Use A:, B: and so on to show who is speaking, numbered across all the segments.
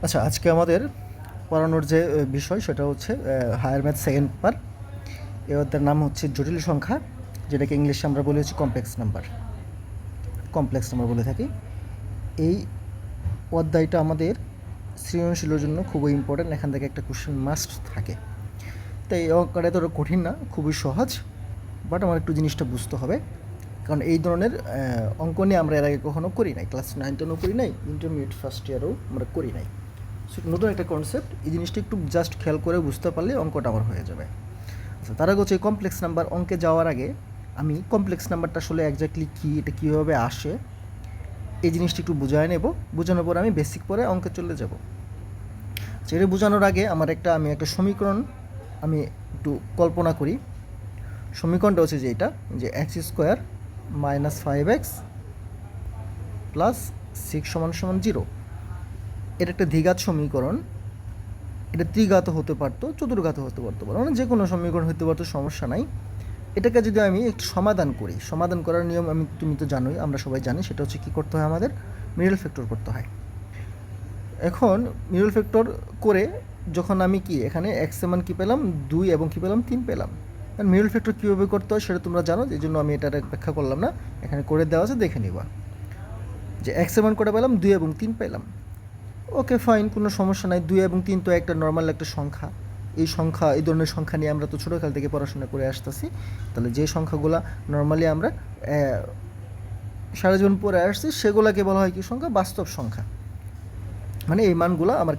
A: আচ্ছা, আজকে আমাদের পড়ানোর যে বিষয় সেটা হচ্ছে হায়ার ম্যাথ সেকেন্ড পার্ট। এই অধ্যায়ের নাম হচ্ছে জটিল সংখ্যা, যেটাকে ইংলিশে আমরা বলি হচ্ছে কমপ্লেক্স নাম্বার বলে থাকি। এই অধ্যায়টা আমাদের সৃজনশীলের জন্য খুবই ইম্পর্ট্যান্ট। এখান থেকে একটা কোশ্চেন মাস্ট থাকে। তাই এই অঙ্কটা এতটা কঠিন না, খুবই সহজ, বাট আমার একটু জিনিসটা বুঝতে হবে, কারণ এই ধরনের অঙ্ক নিয়ে আমরা এর আগে কখনো করি নাই। ক্লাস 9-10ও করি নাই, ইন্টারমিডিয়েট ফার্স্ট ইয়ারও আমরা করি নাই। সো নতুন একটা কনসেপ্ট, এই জিনিসটা একটু জাস্ট খেয়াল করে বুঝতে পারলে অঙ্কটা আমার হয়ে যাবে। আচ্ছা, তার আগে হচ্ছে কমপ্লেক্স নাম্বার অঙ্কে যাওয়ার আগে আমি কমপ্লেক্স নাম্বারটা আসলে একজাক্টলি কী, এটা কীভাবে আসে, এই জিনিসটা একটু বুঝায় নেব। বোঝানোর পরে আমি বেসিক পরে অঙ্কে চলে যাব। সেটা বোঝানোর আগে আমি একটা সমীকরণ আমি একটু কল্পনা করি। সমীকরণটা হচ্ছে যে এটা, যে x² - 5x + 6 = 0। এটা একটা দ্বিঘাত সমীকরণ। এটা ত্রিঘাত হতে পারতো, চতুর্ঘাত হতে পারতো, মানে যে কোনো সমীকরণ হতে পারতো, সমস্যা নাই। এটাকে যদি আমি একটু সমাধান করি, সমাধান করার নিয়ম তুমি তো জানোই, আমরা সবাই জানি, সেটা হচ্ছে কী করতে হয়, আমাদের মিডল ফ্যাক্টর করতে হয়। এখন মিডল ফ্যাক্টর করে যখন আমি এখানে এক্স এর মান কী পেলাম 2 এবং কী পেলাম 3 পেলাম। কারণ মিডল ফ্যাক্টর কীভাবে করতে হয় সেটা তোমরা জানো, এই জন্য আমি এটা ব্যাখ্যা করলাম না, এখানে করে দেওয়া আছে, দেখে নিবা। যে এক্স এর মান করে পেলাম 2 এবং 3 পেলাম। ওকে ফাইন, কোনো সমস্যা নাই। 2 এবং 3 তো একটা নর্মাল একটা সংখ্যা। এই ধরনের সংখ্যা নিয়ে আমরা তো ছোটোকাল থেকে পড়াশোনা করে আসতেছি। তাহলে যে সংখ্যাগুলো নর্মালি আমরা সারা জীবন পড়ে আসছি, সেগুলোকে বলা হয় কি সংখ্যা, বাস্তব সংখ্যা। মানে এই মানগুলো আমার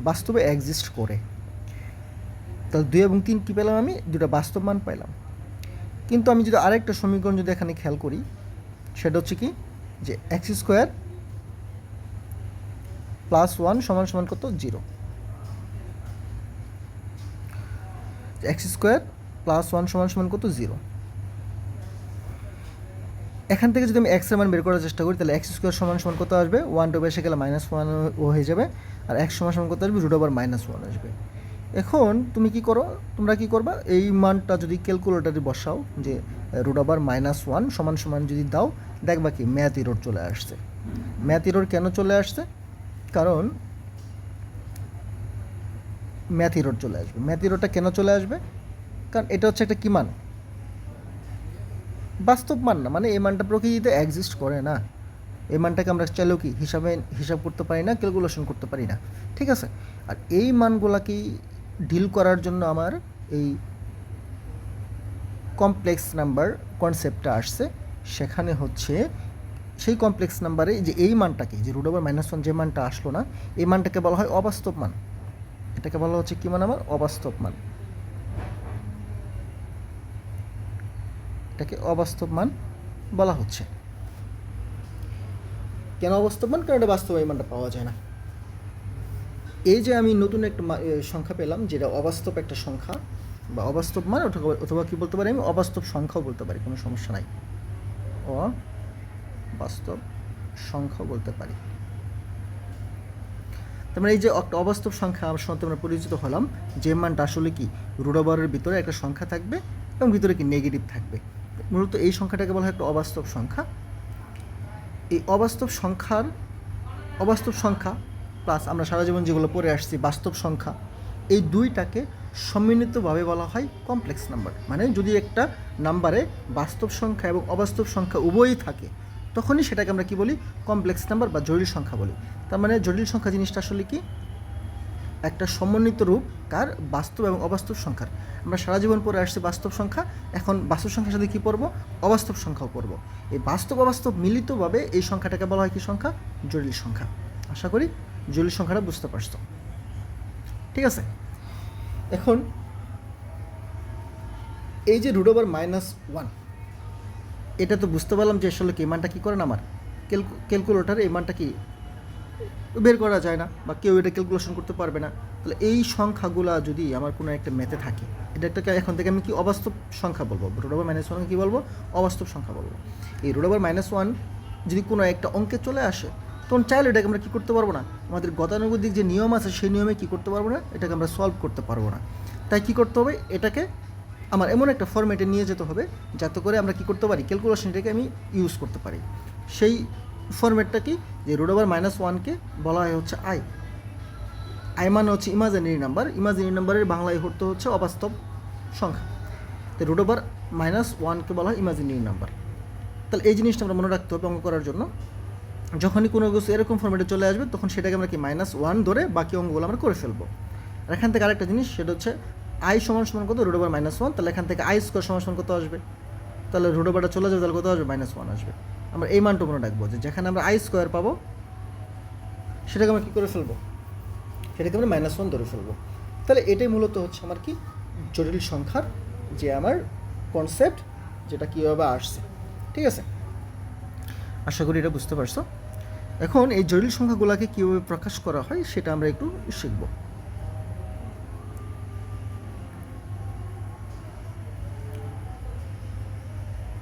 A: বাস্তবে এক্সিস্ট করে। তাহলে 2 এবং 3 কী পেলাম, আমি দুটো বাস্তব মান পাইলাম। কিন্তু আমি যদি আরেকটা সমীকরণ যদি এখানে খেয়াল করি, সেটা হচ্ছে কি, যে x² + 1 = কত, 0। x² + 1 = কত, 0। এখান থেকে যদি আমি x এর মান বের করার চেষ্টা করি, তাহলে x² = কত আসবে, 1 টু বেসে গেলে -1 হয়ে যাবে, আর x = কত আসবে, √(-1) আসবে। এখন তোমরা কি করবা, এই মানটা যদি ক্যালকুলেটরে বসাও, যে √(-1) যদি দাও, দেখবা কি ম্যাথ এরর চলে আসছে। ম্যাথ এরর কেন চলে আসছে, কারণ ম্যাথ এরর চলে আসবে। ম্যাথ এররটা কেন চলে আসবে, কারণ এটা হচ্ছে একটা কী মান, বাস্তব মান না, মানে এই মানটা প্রকৃতিতে এক্সিস্ট করে না। এই মানটাকে আমরা চাইলেও কি হিসাব করতে পারি না, ক্যালকুলেশন করতে পারি না, ঠিক আছে। আর এই মানগুলাকে ডিল করার জন্য আমার এই কমপ্লেক্স নাম্বার কনসেপ্টটা আসছে। সেখানে হচ্ছে সেই কমপ্লেক্স নাম্বারে যে এই মানটাকে, যে √(-1) যে মানটা আসলো না, এই মানটাকে বলা হয় অবাস্তব মান। এটাকে বলা হচ্ছে কী মান, আমার অবাস্তব মান। এটাকে অবাস্তব মান বলা হচ্ছে। কেন অবাস্তব মান, কারণ এটা বাস্তব এই মানটা পাওয়া যায় না। এই যে আমি নতুন একটা সংখ্যা পেলাম, যেটা অবাস্তব একটা সংখ্যা বা অবাস্তব মান, অথবা কী বলতে পারি, আমি অবাস্তব সংখ্যাও বলতে পারি, কোনো সমস্যা নাই, অবাস্তব সংখ্যাও বলতে পারি। তার মানে এই যে একটা অবাস্তব সংখ্যা আমার সাথে আমরা পরিচিত হলাম, যে মানটা আসলে কি √(-এর ভিতরে একটা সংখ্যা থাকবে এবং ভিতরে কি নেগেটিভ থাকবে। মূলত এই সংখ্যাটাকে বলা হয় একটা অবাস্তব সংখ্যা। এই অবাস্তব সংখ্যা প্লাস আমরা সারা জীবন যেগুলো পড়ে আসছি বাস্তব সংখ্যা, এই দুইটাকে সম্মিলিতভাবে বলা হয় কমপ্লেক্স নাম্বার। মানে যদি একটা নাম্বারে বাস্তব সংখ্যা এবং অবাস্তব সংখ্যা উভয়ই থাকে, তখনই সেটাকে আমরা কি বলি, কমপ্লেক্স নাম্বার বা জটিল সংখ্যা বলি। তার মানে জটিল সংখ্যা জিনিসটা আসলে কি, একটা সমন্বিত রূপ কার, বাস্তব এবং অবাস্তব সংখ্যার। আমরা সারা জীবন পড়ে আসছি বাস্তব সংখ্যা, এখন বাস্তব সংখ্যার সাথে কী পড়বো, অবাস্তব সংখ্যাও পড়বো। এই বাস্তব অবাস্তব মিলিতভাবে এই সংখ্যাটাকে বলা হয় কি সংখ্যা, জটিল সংখ্যা। আশা করি জটিল সংখ্যাটা বুঝতে পারছো, ঠিক আছে। এখন এই যে √(-1), এটা তো বুঝতে পারলাম যে আসলে কি মানটা কী করে না, আমার ক্যালকুলেটর এই মানটা কি বের করা যায় না, বা কেউ এটা ক্যালকুলেশন করতে পারবে না। তাহলে এই সংখ্যাগুলা যদি আমার কোনো একটা ম্যাথে থাকে, এটাকে এখন থেকে আমি কি অবাস্তব সংখ্যা বলবো, √(-1) কী বলবো, অবাস্তব সংখ্যা বলবো। এই √(-1) যদি কোনো একটা অঙ্কে চলে আসে, তখন চাইলে এটাকে আমরা কী করতে পারবো না, আমাদের গতানুগতিক যে নিয়ম আছে সেই নিয়মে কী করতে পারবো না, এটাকে আমরা সলভ করতে পারবো না। তাই কী করতে হবে, এটাকে আমার এমন একটা ফরম্যাটে নিয়ে যেতে হবে যাতে করে আমরা কী করতে পারি, ক্যালকুলেশনটাকে আমি ইউজ করতে পারি। সেই ফরম্যাটটা কি, যে √(-1) বলা হয় হচ্ছে আই। আই মানে হচ্ছে ইমাজিনারি নাম্বার, ইমাজিনারি নাম্বারের বাংলায় অর্থ হচ্ছে অবাস্তব সংখ্যা। তো রুট ওভার -1কে বলা হয় ইমাজিনারি নাম্বার। তাহলে এই জিনিসটা আমরা মনে রাখতে হবে অঙ্ক করার জন্য। যখনই কোনো কিছু এরকম ফর্মেটে চলে আসবে তখন সেটাকে আমরা কি -1 ধরে বাকি অঙ্কগুলো আমরা করে ফেলবো। আর এখান থেকে আরেকটা জিনিস, সেটা হচ্ছে আই সমান সমান কত, রুট ওভার -1। তাহলে এখান থেকে আই স্কোয়ার সমান সমান কত আসবে, তাহলে রুট ওভারটা চলে যাবে, তাহলে কত আসবে, -1 আসবে। আমরা এই মানটা মনে রাখবো যে যেখানে আমরা আই স্কোয়ার পাবো সেটাকে আমরা কী করে ফেলবো, সেটাকে আমরা -1 ধরে ফেলবো। তাহলে এটাই মূলত হচ্ছে আমার কি জটিল সংখ্যার যে আমার কনসেপ্ট, যেটা কীভাবে আসছে। ঠিক আছে, আশা করি এটা বুঝতে পারছো। এখন এই জটিল সংখ্যাগুলোকে কীভাবে প্রকাশ করা হয় সেটা আমরা একটু শিখব।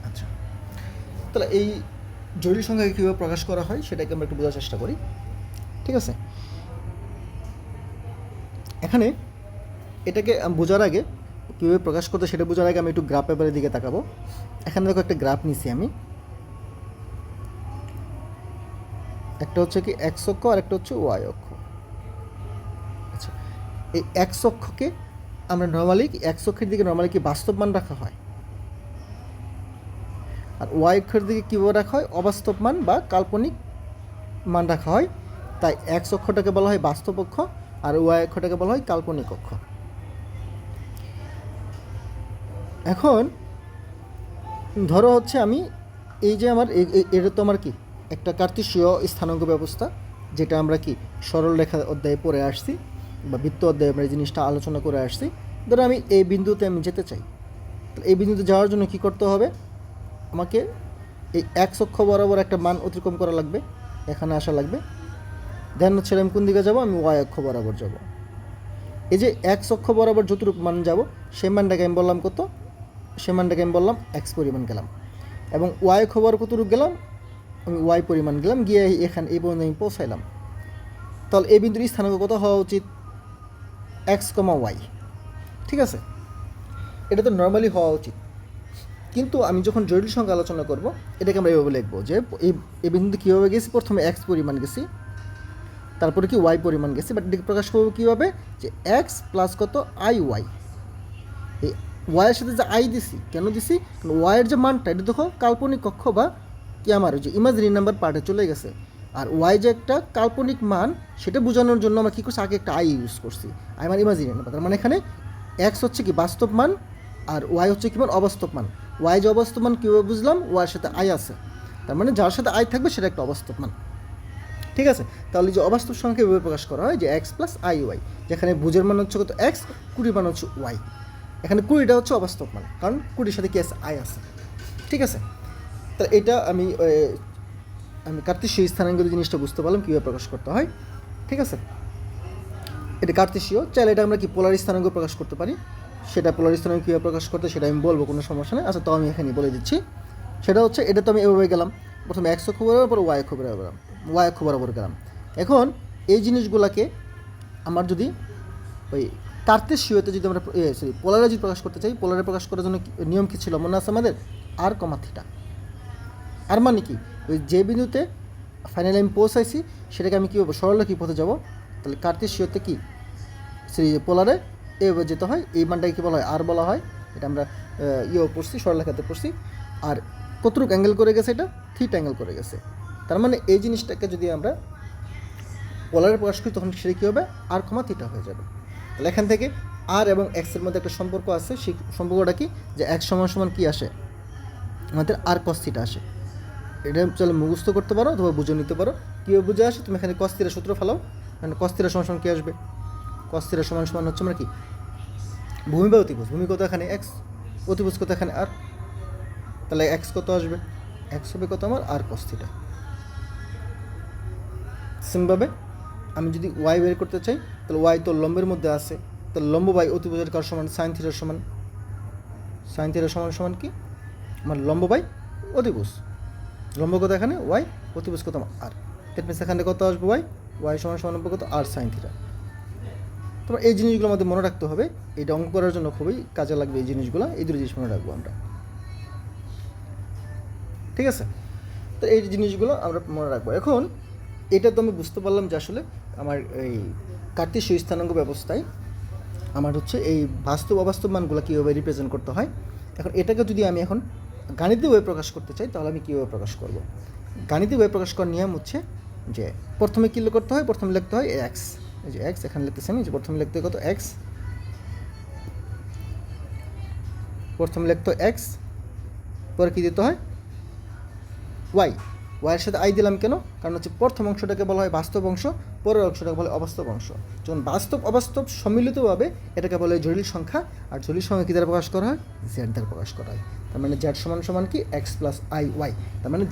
A: আচ্ছা, তাহলে এই জটিল সংখ্যাকে কীভাবে প্রকাশ করা হয় সেটাকে আমরা একটু বোঝার চেষ্টা করি। ঠিক আছে, এখানে এটাকে বোঝার আগে, কীভাবে প্রকাশ করতে সেটা বোঝার আগে আমি একটু গ্রাফ পেপারের দিকে তাকাবো। এখানে দেখো একটা গ্রাফ নিছি আমি, একটা হচ্ছে কি এক্স অক্ষ আর একটা হচ্ছে ওয়াই অক্ষ। আচ্ছা, এই এক্স অক্ষকে আমরা নর্মালি এক্স অক্ষের দিকে নর্মালি কি বাস্তব মান রাখা হয়, আর ওয়াই অক্ষের দিকে কীভাবে রাখা হয়, অবাস্তব মান বা কাল্পনিক মান রাখা হয়। তাই এক্স অক্ষটাকে বলা হয় বাস্তব অক্ষ আর ওয়াই অক্ষটাকে বলা হয় কাল্পনিক অক্ষ। এখন ধরো হচ্ছে আমি এই যে আমার এটা তো আমার কি একটা কার্তেশীয় স্থানাঙ্ক ব্যবস্থা, যেটা আমরা কি সরল রেখা অধ্যায়ে পড়ে আসছি বা বৃত্ত অধ্যায়ে আমরা এই জিনিসটা আলোচনা করে আসছি। ধরো আমি এই বিন্দুতে আমি যেতে চাই, তাহলে এই বিন্দুতে যাওয়ার জন্য কি করতে হবে, আমাকে এই এক্স অক্ষ বরাবর একটা মান অতিক্রম করা লাগবে, এখানে আসা লাগবে। দেন হচ্ছে আমি কোন দিকে যাব, আমি ওয়াই অক্ষ বরাবর যাব। এই যে এক্স অক্ষ বরাবর যতটুকু মান যাব সেই মানটাকে আমি বললাম কত, সেই মানটাকে আমি বললাম এক্স পরিমাণ গেলাম, এবং ওয়াই অক্ষ বরাবর কতটুকু গেলাম, আমি ওয়াই পরিমাণ গেলাম, গিয়ে এখানে এই পর্যন্ত আমি পৌঁছাইলাম। তাহলে এই বিন্দুর স্থানাঙ্ক কত হওয়া উচিত, এক্স কমা ওয়াই। ঠিক আছে, এটা তো নর্মালি হওয়া উচিত, কিন্তু আমি যখন জটিল সংখ্যা আলোচনা করব এটাকে আমরা এইভাবে লিখবো যে এই বিন্দুতে কীভাবে গেছি, প্রথমে এক্স পরিমাণ গেছি, তারপরে কি ওয়াই পরিমাণ গেছি, বাট এটাকে প্রকাশ করবো কীভাবে, যে এক্স প্লাস কত আই ওয়াই। এই ওয়াইয়ের সাথে যে আই দিছি, কেন দিছি, কারণ ওয়াইয়ের যে মানটা এটা দেখো কাল্পনিক অক্ষ বা কি আমার ওই যে ইমাজিনারি নাম্বার পার্টে চলে গেছে, আর ওয়াই যে একটা কাল্পনিক মান সেটা বোঝানোর জন্য আমরা কী করছি, আগে একটা আই ইউজ করছি, আই মানে ইমাজিনারি নাম্বার। তার মানে এখানে এক্স হচ্ছে কি বাস্তব মান আর ওয়াই হচ্ছে কি মান, অবাস্তব মান। ওয়াই যে অবাস্তব মান কীভাবে বুঝলাম, ওয়াইয়ের সাথে আই আছে, তার মানে যার সাথে আই থাকবে সেটা একটা অবাস্তব মান। ঠিক আছে, তাহলে যে অবাস্তব সংখ্যা এভাবে প্রকাশ করা হয় যে এক্স প্লাস আই ওয়াই, যেখানে বুঝের মান হচ্ছে কত এক্স, 20 মান হচ্ছে ওয়াই। এখানে 20টা হচ্ছে অবাস্তব মান, কারণ 20-র সাথে কি আছে, আই আছে। ঠিক আছে, তাহলে এটা আমি কার্তেশীয় স্থানাঙ্কের জিনিসটা বুঝতে পারলাম কীভাবে প্রকাশ করতে হয়। ঠিক আছে, এটা কার্তেশীয়, চাইলে এটা আমরা কি পোলার স্থানাঙ্ক প্রকাশ করতে পারি, সেটা পোলার স্থানাঙ্ক কীভাবে প্রকাশ করতে সেটা আমি বলবো, কোনো সমস্যা নেই। আচ্ছা, তো আমি এখানে বলে দিচ্ছি, সেটা হচ্ছে এটা তো আমি এভাবে গেলাম, প্রথমে এক্স অক্ষ বরাবর, পরে ওয়াই অক্ষ বরাবর, ওয়াই অক্ষ বরাবর গেলাম। এখন এই জিনিসগুলোকে আমার যদি ওই কার্তেশীয়তে যদি আমরা পোলারে যদি প্রকাশ করতে চাই, পোলারে প্রকাশ করার জন্য নিয়ম কী ছিল মনে আছে আমাদের, আর কমা থিটা। আর মানে কি, ওই যে বিন্দুতে ফাইনালি আমি পৌঁছাইছি সেটাকে আমি কীভাবে সরলরেখা পথে যাব, তাহলে কার্তেশীয়তে কি সেই পোলারে এভাবে যেতে হয়, এই মানটাকে কী বলা হয়, আর বলা হয়। এটা আমরা পড়ছি, সরলরেখাতে পড়ছি। আর কতটুকু অ্যাঙ্গেল করে গেছে, এটা থিটা অ্যাঙ্গেল করে গেছে। তার মানে এই জিনিসটাকে যদি আমরা পোলারে প্রকাশ করি তখন সেটা কী হবে, আর কমা থিটা হয়ে যাবে। তাহলে এখান থেকে আর এবং এক্সের মধ্যে একটা সম্পর্ক আছে, সেই সম্পর্কটা কি, যে এক্স সমান সমান কী আসে, আমাদের আর কস থিটা আসে। এটা চলে মুখস্থ করতে পারো অথবা বুঝে নিতে পারো। কীভাবে বুঝে আসে, তুমি এখানে কস থিটা সূত্র ফেলাও, মানে কস থিটা সমান সমান কী আসবে, কস থিটা সমান সমান হচ্ছে আমরা কি ভূমি বা অতিভুজ, ভূমি কত এখানে এক্স, অতিভুজ কত এখানে আর, তাহলে এক্স কত আসবে, এক্স হবে কত আমার আর কস থিটা। সেমভাবে আমি যদি ওয়াই বের করতে চাই, তাহলে ওয়াই তো লম্বের মধ্যে আছে, তাহলে লম্ব বাই অতিভুজের কার সমান, সাইন থিটার সমান। সাইন থিটা সমান সমান কি আমার লম্ব বাই অতিভুজ, লম্ব কত এখানে ওয়াই, অতিভুজ কত আর, দ্যাট মিনস এখানে কত আসবে ওয়াই, ওয়াই সমান সমান কত আর সাইন থিটা। তোমার এই জিনিসগুলো আমাদের মনে রাখতে হবে, এটা অঙ্ক করার জন্য খুবই কাজে লাগবে এই জিনিসগুলো, এই দুটো জিনিস মনে রাখবো আমরা। ঠিক আছে, তো এই জিনিসগুলো আমরা মনে রাখবো। এখন এটা তো আমি বুঝতে পারলাম যে আসলে আমার এই কার্তেশীয় স্থানাঙ্ক ব্যবস্থায় আমার হচ্ছে এই বাস্তব অবাস্তব মানগুলো কীভাবে রিপ্রেজেন্ট করতে হয়। এখন এটাকে যদি আমি এখন গাণিতিকভাবে প্রকাশ করতে চাই তাহলে আমি কীভাবে প্রকাশ করব। গাণিতিকভাবে প্রকাশ করার নিয়ম হচ্ছে যে প্রথমে কী করতে হয়, প্রথমে লিখতে হয় এক্স। এই যে এক্স এখানে লিখতেছি আমি, যে প্রথমে লিখতে কত এক্স, প্রথমে লিখতে এক্স, পরে কী দিতে হয় ওয়াই। ওয়াইয়ের সাথে আই দিলাম কেন? কারণ হচ্ছে প্রথম অংশটাকে বলা হয় বাস্তব অংশ, পরের অংশটাকে বলা হয় অবাস্তব অংশ। যখন বাস্তব অবাস্তব সম্মিলিতভাবে এটাকে বলা হয় জটিল সংখ্যা, আর জটিল সংখ্যা কী দ্বারা প্রকাশ করা হয়? জেড দ্বারা প্রকাশ করা হয়। তার মানে জেড সমান সমান কি এক্স প্লাস আই ওয়াই। তার মানে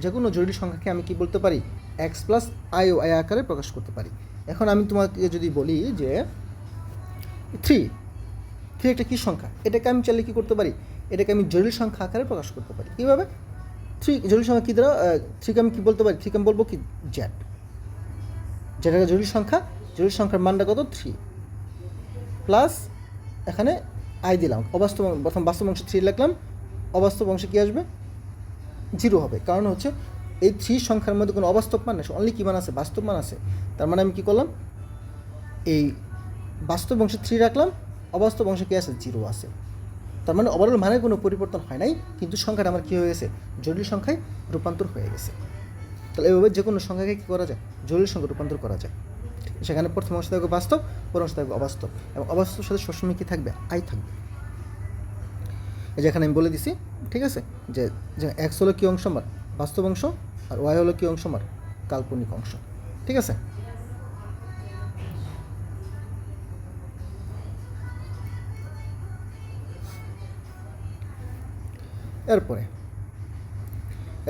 A: যেগুলো জটিল সংখ্যাকে আমি কি বলতে পারি? এক্স প্লাস আই ওয়াই আকারে প্রকাশ করতে পারি। এখন আমি তোমাকে যদি বলি যে থ্রি একটা কী সংখ্যা, এটাকে আমি চাইলে কী করতে পারি? এটাকে আমি জটিল সংখ্যা আকারে প্রকাশ করতে পারি। কীভাবে? জটিল সংখ্যা কী দ্বারা থ্রিকে আমি কী বলতে পারি? থ্রিকে আমি বলবো কি জেড। যেটাকে জটিল সংখ্যার মানটা কত? 3 প্লাস এখানে আই দিলাম, প্রথম বাস্তব অংশ 3 লিখলাম, অবাস্তব অংশে কী আসবে? 0 হবে। কারণ হচ্ছে এই 3 সংখ্যার মধ্যে কোনো অবাস্তব মান নেই, অনলি কী মান আছে? বাস্তব মান আছে। তার মানে আমি কী করলাম? এই বাস্তব অংশে 3 রাখলাম, অবাস্তব অংশে কী আছে? 0 আছে। তার মানে ওভারঅল মানের কোনো পরিবর্তন হয় নাই, কিন্তু সংখ্যাটা আমার কী হয়ে গেছে? জটিল সংখ্যায় রূপান্তর হয়ে গেছে। তাহলে এভাবে যে কোনো সংখ্যাকে কী করা যায়? জটিল সংখ্যা রূপান্তর করা যায়। সেখানে প্রথম অংশ থাকবে বাস্তব, পর অংশ থাকবে অবাস্তব, এবং অবাস্তবের সাথে সবসময় কী থাকবে? আই থাকবে। এই যে এখানে আমি বলে দিছি, ঠিক আছে, যে এক্স হলো কী অংশ আমার? বাস্তব অংশ, আর ওয়াই হলো কী অংশ আমার? কাল্পনিক অংশ। ঠিক আছে।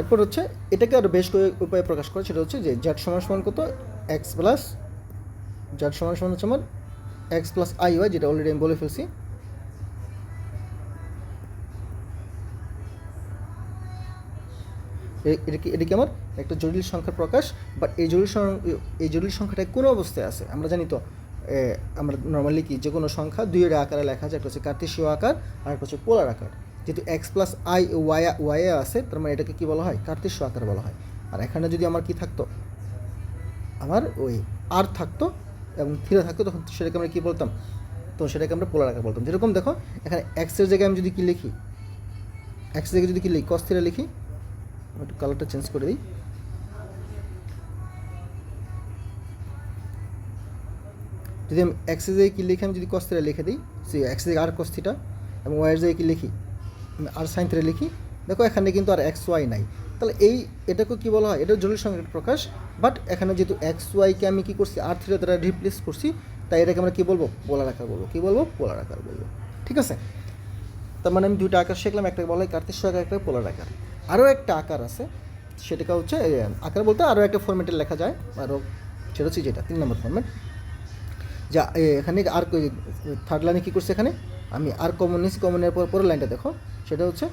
A: এরপর হচ্ছে এটাকে আরও বেশ উপায়ে প্রকাশ করে, সেটা হচ্ছে যে জেড সমান সমান কত? এক্স প্লাস জেড সমান সমান হচ্ছে আমার এক্স প্লাস আই ওয়াই, যেটা অলরেডি আমি বলে ফেলছি। এটা কি আমার একটা জটিল সংখ্যার প্রকাশ। বাট এই জটিল সংখ্যাটা কোন অবস্থায় আছে আমরা জানি তো। আমরা নর্মালি কি যে কোনো সংখ্যা দুইয়ের আকারে লেখা যায়, একটা হচ্ছে কার্তেশীয় আকার আর একটা হচ্ছে পোলার আকার। যেহেতু এক্স প্লাস আই ওয়াই আছে, তার মানে এটাকে কী বলা হয়? কার্তেশীয় আকার বলা হয়। আর এখানে যদি আমার কি থাকতো? আমার ওই আর থাকতো এবং থিরা থাকতো, তখন সেটাকে আমরা কী বলতাম? তো সেটাকে আমরা পোলার আকার বলতাম। যেরকম দেখো এখানে এক্সের জায়গায় আমি যদি কী লিখি, এক্সের জায়গায় যদি কী লিখি? কস থিরা লিখি। একটু কালারটা চেঞ্জ করে দিই। যদি আমি এক্সের জায়গায় কী লিখে আমি যদি কস থিটা লিখে দিই, সে এক্সের জায়গায় আর কস থিটা, এবং ওয়াইয়ের জায়গায় কী লিখি? আর সাইন থিটা লিখি। দেখো এখানে কিন্তু আর এক্স ওয়াই নাই। তাহলে এটাকে কী বলা হয়? এটা জটিল সংখ্যার প্রকাশ। বাট এখানে যেহেতু এক্স ওয়াইকে আমি কী করছি? আর থিটা দ্বারা রিপ্লেস করছি, তাই এটাকে আমরা কী বলবো? পোলার আকার বলবো। কী বলবো? পোলার আকার বলবো। ঠিক আছে। তার মানে আমি দুইটা আকার শিখলাম, একটা বলা হয় কার্তেশীয় আকার, একটা পোলার আকার। আরও একটা আকার আছে, সেটাকে হচ্ছে আকার বলতে আরও একটা ফরম্যাটে লেখা যায়, আরও সেটা হচ্ছে যেটা 3 নম্বর ফরম্যাট। যা এখানে আর থার্ড লাইনে কী করছে? এখানে আমি আর কমন নিয়েছি, কমনের পরের লাইনটা দেখো, সেটা হচ্ছে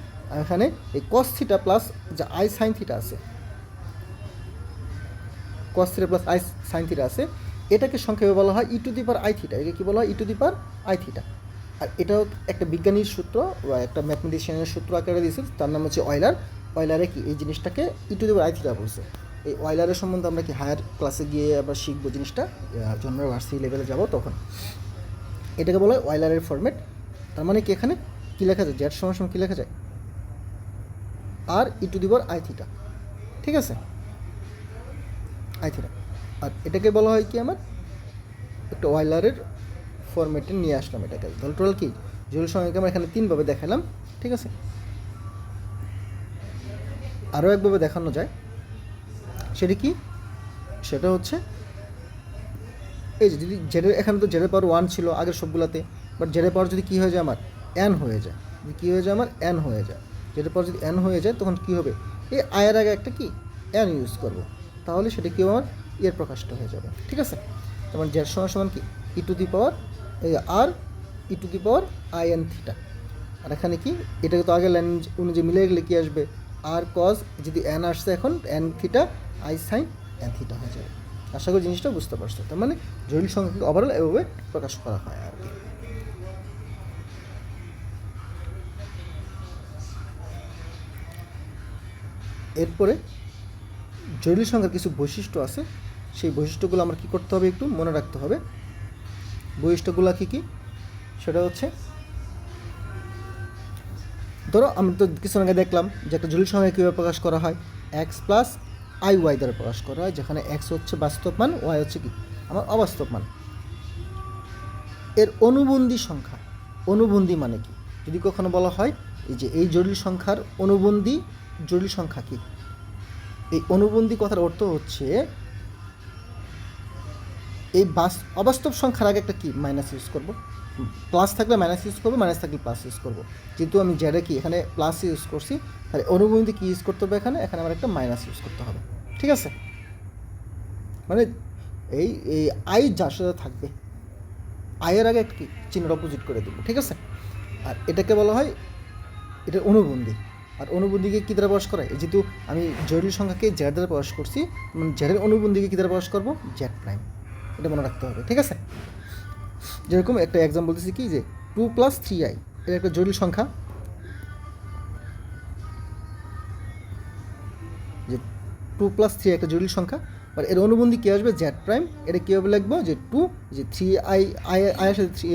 A: এখানে এই কস থিটা প্লাস যা আই সাইন থিটা আছে, cos theta plus i sine theta আছে, এটাকে সংক্ষেপে বলা হয় e to the power i theta. এটাকে কী বলা হয়? E to the power i theta. আর এটাও একটা বিজ্ঞানীর সূত্র বা একটা ম্যাথমেটিশিয়ানের সূত্র আকারে দিয়েছে, তার নাম হচ্ছে অয়লার। অয়লারে কি এই জিনিসটাকে e to the power i theta বলছে। এই অয়লারের সম্বন্ধে আমরা কি হায়ার ক্লাসে গিয়ে আবার শিখবো জিনিসটা, যখন আমরা ভার্সিটি লেভেলে যাবো তখন। এটাকে বলা হয় অয়লারের ফরম্যাট। তার মানে কি এখানে কী লেখা যায়? জেড সমান সমান কী লেখা যায়? আর e to the power i theta. ঠিক আছে, আই থিটা। আর এটাকে বলা হয় কি আমার একটা অয়লারের ফরম্যাটে নিয়ে আসলাম এটাকে। তাহলে টোটাল কি জটিল সংখ্যাকে আমরা এখানে 3 ভাবে দেখালাম। ঠিক আছে। আরও একভাবে দেখানো যায়, সেটা কি? সেটা হচ্ছে এই যে যদি জেডের, এখানে তো জেডের পাওয়ার 1 ছিল আগের সবগুলোতে, বাট জেডের পাওয়ার যদি কী হয়ে যায়? আমার এন হয়ে যায়। যদি কী হয়ে যায়? আমার এন হয়ে যায়। জেডের পাওয়ার যদি এন হয়ে যায়, তখন কী হবে? এই আয়ের আগে একটা কি এন ইউজ করব, তাহলে সেটা কি আমার এর প্রকাশটা হয়ে যাবে। ঠিক আছে। যেমন জেড সমান সমান কি ই টু দি পাওয়ার আর e to the power i n theta. আর এখানে কি এটাকে তো আগে লাইন অনুযায়ী মিলে গেলে কী আসবে? আর কজ, যদি এন আসছে এখন N theta, i sine n theta হয়ে যাবে। আশা করি জিনিসটা বুঝতে পারছো। তার মানে জটিল সংখ্যাকে ওভারঅল এভাবে প্রকাশ করা হয় আর কি। এরপরে জটিল সংখ্যার কিছু বৈশিষ্ট্য আছে, সেই বৈশিষ্ট্যগুলো আমার কী করতে হবে, একটু মনে রাখতে হবে। বৈশিষ্ট্যগুলো কী কী, সেটা হচ্ছে, ধরো আমি তো কিছু আগে দেখলাম যে একটা জটিল সংখ্যা কীভাবে প্রকাশ করা হয়, এক্স প্লাস আই ওয়াই দ্বারা প্রকাশ করা হয়, যেখানে এক্স হচ্ছে বাস্তব মান, ওয়াই হচ্ছে কি আমার অবাস্তব মান। এর অনুবন্ধী সংখ্যা, অনুবন্ধী মানে কি, যদি কখনো বলা হয় এই যে এই জটিল সংখ্যার অনুবন্ধী জটিল সংখ্যা কি, এই অনুবন্ধী কথার অর্থ হচ্ছে এই অবাস্তব সংখ্যার আগে একটা কি মাইনাস ইউজ করব, প্লাস থাকলে মাইনাস ইউজ করবো, মাইনাস থাকলে প্লাস ইউজ করবো। যেহেতু আমি জেডে কি এখানে প্লাস ইউজ করছি, তাহলে অনুবন্ধী কী ইউজ করতে হবে, এখানে এখানে আমার একটা মাইনাস ইউজ করতে হবে। ঠিক আছে, মানে এই এই আই যার সাথে থাকবে, আয়ের আগে কি চিহ্নের অপোজিট করে দেবো। ঠিক আছে, আর এটাকে বলা হয় এটা অনুবন্ধী। আর অনুবন্ধীকে কী দ্বারা প্রকাশ করা হয়, যেহেতু আমি জটিল সংখ্যাকে জেড দ্বারা প্রকাশ করছি, মানে জেডের অনুবন্ধীকে কী দ্বারা প্রকাশ করবো, জেড প্রাইম। এটা মনে রাখতে হবে। ঠিক আছে, যেরকম একটা এক্সাম্পল বলতেছি কি যে 2 + 3i, এটা একটা জটিল সংখ্যা, যে 2 + 3 একটা জটিল সংখ্যা, আর এর অনুবন্ধী কী আসবে, জেড প্রাইম। এটা কীভাবে লিখবো, যে 2 যে 3i, আয়ের সাথে 3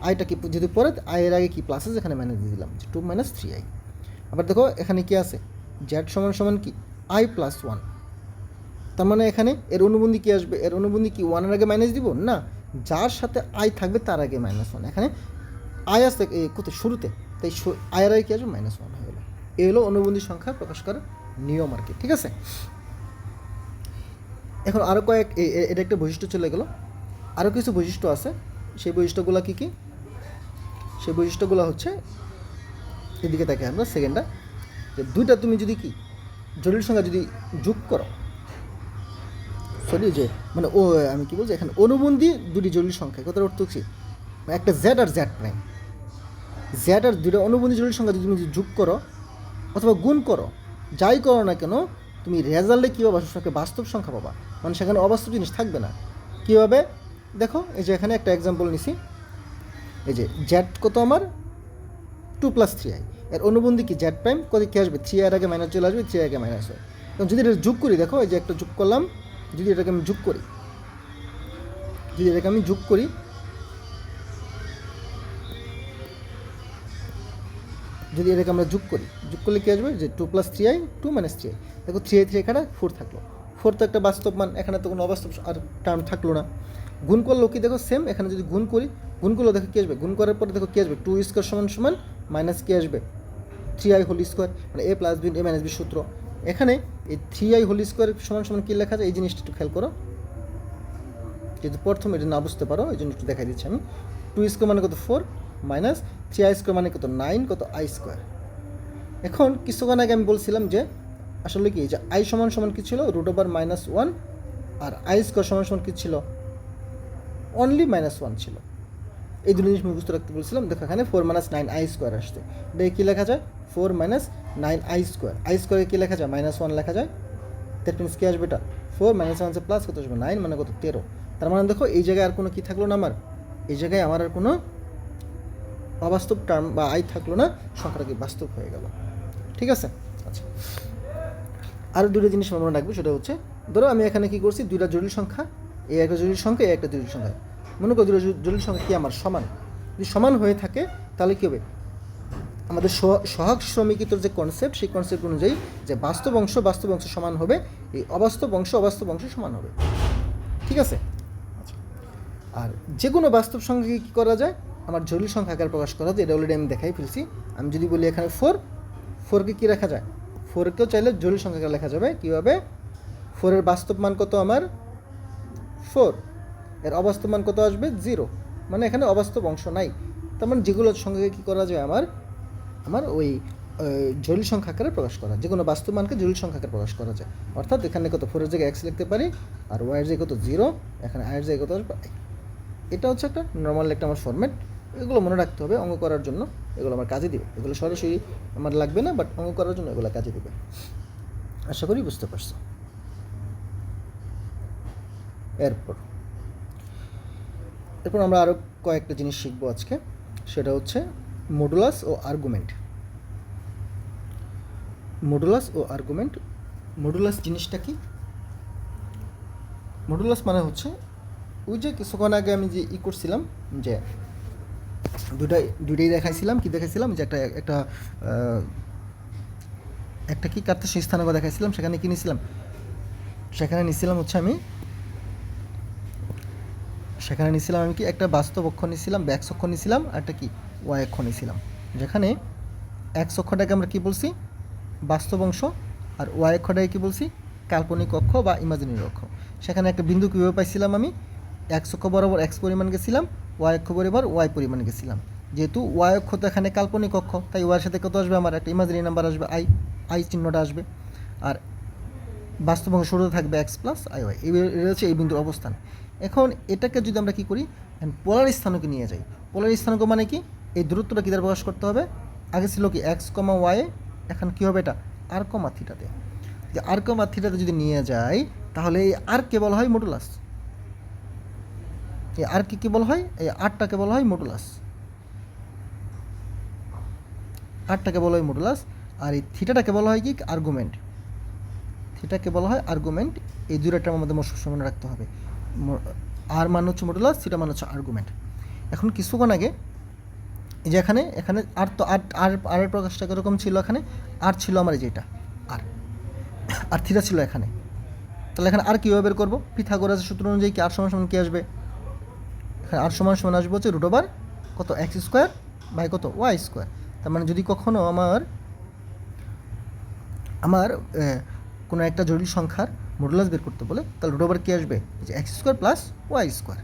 A: আইটা কি যেহেতু পরে আয়ের আগে কি প্লাস আছে, এখানে মাইনাস দিয়ে দিলাম, যে 2 - 3i। আবার দেখো এখানে কি আছে, জেড সমান সমান কি i + 1, তার মানে এখানে এর অনুবন্ধী কী আসবে, এর অনুবন্ধী কি 1-এর আগে মাইনাস দিব না, যার সাথে আই থাকবে তার আগে -1। এখানে আই আসতে কত শুরুতে, তাই আয়ের আগে কী আসবে, -1 হয়ে গেলো। এই হলো অনুবন্ধী সংখ্যা প্রকাশ করার নিয়ম আর কি। ঠিক আছে, এখন আরও এটা একটা বৈশিষ্ট্য চলে গেলো, আরও কিছু বৈশিষ্ট্য আছে। সেই বৈশিষ্ট্যগুলো কী কী, সেই বৈশিষ্ট্যগুলো হচ্ছে, এদিকে তাকে আমরা সেকেন্ডটা, যে দুইটা তুমি যদি কি জটিল সংখ্যা যদি যোগ করো, সরি যে মানে ও আমি কী বলছি, এখানে অনুবন্ধী দুটি জটিল সংখ্যা, কথার অর্থ হচ্ছে একটা জেড আর জেড প্রাইম, জেড আর দুটো অনুবন্ধী জটিল সংখ্যা যদি তুমি যোগ করো অথবা গুণ করো, যাই করো না কেন, তুমি রেজাল্টে কী পাবা, একটা বাস্তব সংখ্যা পাবা, মানে সেখানে অবাস্তব জিনিস থাকবে না। কীভাবে দেখো, এই যে এখানে একটা এক্সাম্পল নিছি, এই যে জেড কত আমার 2 + 3i, এর অনুবন্ধী কি জেড প্রাইম, কত কী আসবে, 3 এর আগে মাইনাস চলে আসবে, 3 আগে মাইনাস হয়। এবং যদি এটা যোগ করি, দেখো এই যে একটা যোগ করলাম, যদি এটাকে আমি যোগ করি, যদি এটাকে আমি যোগ করি, যদি এটাকে আমরা যোগ করি, যোগ করলে কী আসবে, যে 2 + 3i, 2 - 3i। দেখো 3i 3 এখানে 4 থাকলো, 4 তো একটা বাস্তব মান, এখানে তো কোনো অবাস্তব আর টার্ম থাকলো না। গুণ করলেও কি দেখো সেম, এখানে যদি গুণ করি, গুণ করলেও দেখো কী আসবে, গুণ করার পরে দেখো কী আসবে, 2² সমান মাইনাস কী আসবে 3i হোল স্কোয়ার, মানে a + b a - b সূত্র। এখানে এই 3i হোল স্কোয়ার সমান কী লেখা যায়, এই জিনিসটা একটু খেয়াল করো, যদি প্রথম এটা না বুঝতে পারো এই জন্য একটু দেখাই দিচ্ছি আমি। 2² মানে কত 4, মাইনাস 3i² মানে কত 9, কত i²। এখন কিছুক্ষণ আগে আমি বলছিলাম যে আসলে কি, যে i সমান কী ছিল, √(-1), আর i² সমান কী ছিল, অনলি -1 ছিল। এই দুটো জিনিস মুখস্থ রাখতে বলছিলাম। দেখো এখানে 4 - 9i² আসছে, এটা কী লেখা যায়, 4 - 9i², i² কী লেখা যায়, -1 লেখা যায়। দ্যাট মিনস কী আসবে, এটা 4 - 1 প্লাস কত আসবে 9, মানে কত 13। তার মানে দেখো এই জায়গায় আর কোনো কী থাকলো না আমার, এই জায়গায় আমার আর কোনো অবাস্তব টার্ম বা আই থাকলো না, সংখ্যাটা কি বাস্তব হয়ে গেল। ঠিক আছে, আচ্ছা আরও দুটো জিনিস আমরা মনে রাখবো, সেটা হচ্ছে ধরো আমি এখানে কী করছি, দুইটা জটিল সংখ্যা, এই একটা জটিল সংখ্যা, এই একটা জটিল সংখ্যা, মনে করো দুটো জটিল সংখ্যা কি আমার সমান, যদি সমান হয়ে থাকে তাহলে কী হবে, আমাদের সহগ সমীকৃতর যে কনসেপ্ট, সেই কনসেপ্ট অনুযায়ী যে বাস্তব অংশ সমান হবে, এই অবাস্তব অংশ সমান হবে। ঠিক আছে, আচ্ছা আর যে কোনো বাস্তব সংখ্যাকে কী করা যায়, আমার জটিল সংখ্যা আকারে প্রকাশ করা যায়, এটা অলরেডি আমি দেখাই ফেলছি। আমি যদি বলি এখানে 4কে কী রাখা যায়, 4কেও চাইলে জটিল সংখ্যা আকারে লেখা যাবে। কীভাবে, 4-এর বাস্তব মান কত আমার 4, এর অবাস্তব মান কত আসবে 0, মানে এখানে অবাস্তব অংশ নাই। তার মানে যেগুলো সংখ্যাকে কী করা যায়, আমার ওই জটিল সংখ্যা আকারে প্রকাশ করা, যে কোনো বাস্তব মানকে জটিল সংখ্যা আকারে প্রকাশ করা যায়। অর্থাৎ এখানে কত 4-এর জায়গায় x লিখতে পারি, আর y-এর জায়গায় কত 0, এখানে i-এর জায়গায় কত আসবে i। এটা হচ্ছে একটা নর্মাল একটা আমার ফরম্যাট, এগুলো মনে রাখতে হবে অঙ্ক করার জন্য, এগুলো আমার কাজে দিবে, এগুলো সরাসরি আমার লাগবে না, বাট অঙ্ক করার জন্য এগুলো কাজে দিবে। আশা করি বুঝতে পারছো। এরপর আমরা আরও কয়েকটা জিনিস শিখবো আজকে, সেটা হচ্ছে মডুলাস ও আর্গুমেন্ট। মডুলাস জিনিসটা কি, মডুলাস মানে হচ্ছে ওই যে কিছুক্ষণ আগে আমি যে করছিলাম, যে দুইটাই দেখাইছিলাম, কি দেখাইছিলাম, যে একটা একটা একটা কি কার্তেশীয় স্থানাঙ্ক দেখাইছিলাম, সেখানে কি নিয়েছিলাম, সেখানে নিয়েছিলাম আমি কি একটা বাস্তব অক্ষ নিয়েছিলাম, বা এক্স অক্ষ নিয়েছিলাম, আর একটা কি ওয়াই অক্ষ নিয়েছিলাম। যেখানে এক্স অক্ষটাকে আমরা কি বলছি, বাস্তব অংশ, আর ওয়াই অক্ষটাকে কি বলছি, কাল্পনিক অক্ষ বা ইমাজিনারি অক্ষ। সেখানে একটা বিন্দু কীভাবে পাইছিলাম আমি, এক্স অক্ষ বরাবর এক্স পরিমাণ গেছিলাম, ওয়াই অক্ষ বরাবর ওয়াই পরিমাণ গেছিলাম। যেহেতু ওয়াই অক্ষ তো এখানে কাল্পনিক অক্ষ, তাই ওয়াইয়ের সাথে কত আসবে, আমার একটা ইমাজিনারি নাম্বার আসবে, আই চিহ্নটা আসবে। আর বাস্তব অংশ শুরুতে থাকবে এক্স প্লাস আই ওয়াই। এই হচ্ছে এই বিন্দুর অবস্থান। এখন এটাকে যদি আমরা কী করি, পোলার স্থানকে নিয়ে যাই। পোলার স্থানক মানে কি, এই দূরত্বটা কী দ্বারা প্রকাশ করতে হবে, আগে ছিল কি এক্স কমা ওয়াই, এখন কী হবে এটা আর কমা থিটাতে। যে আর কমা থিটাতে যদি নিয়ে যাই, তাহলে এই আর কে বলা হয় মডুলাস। এই আর কি বলা হয়, এই আরটাকে বলা হয় মডুলাস, আরটাকে বলা হয় মডুলাস। আর এই থিটাটাকে বলা হয় কি আর্গুমেন্ট, থিটাকে বলা হয় আর্গুমেন্ট। এই দুইটা আমাদের সবসময় মনে রাখতে হবে। আর মান হচ্ছে মডুলাস, থিটা মান হচ্ছে আর্গুমেন্ট। এখন কিছুক্ষণ আগে এই যে এখানে আর তো আরের প্রকাশটা কীরকম ছিল, এখানে আর ছিল আমার এই যেটা আর থিটা ছিল এখানে। তাহলে এখানে আর কীভাবে বের করবো, পিথাগোরাসের সূত্র অনুযায়ী কি আর সমান সমান কী আসবে, এখানে আর সমান সমান আসবে হচ্ছে রুট ওভার কত এক্স স্কোয়ার বাই কত ওয়াই স্কোয়ার। তার মানে যদি কখনও আমার কোনো একটা জটিল সংখ্যার মডুলাস বের করতে বলে, তাহলে রুট ওভার কী আসবে, যে x square plus y square.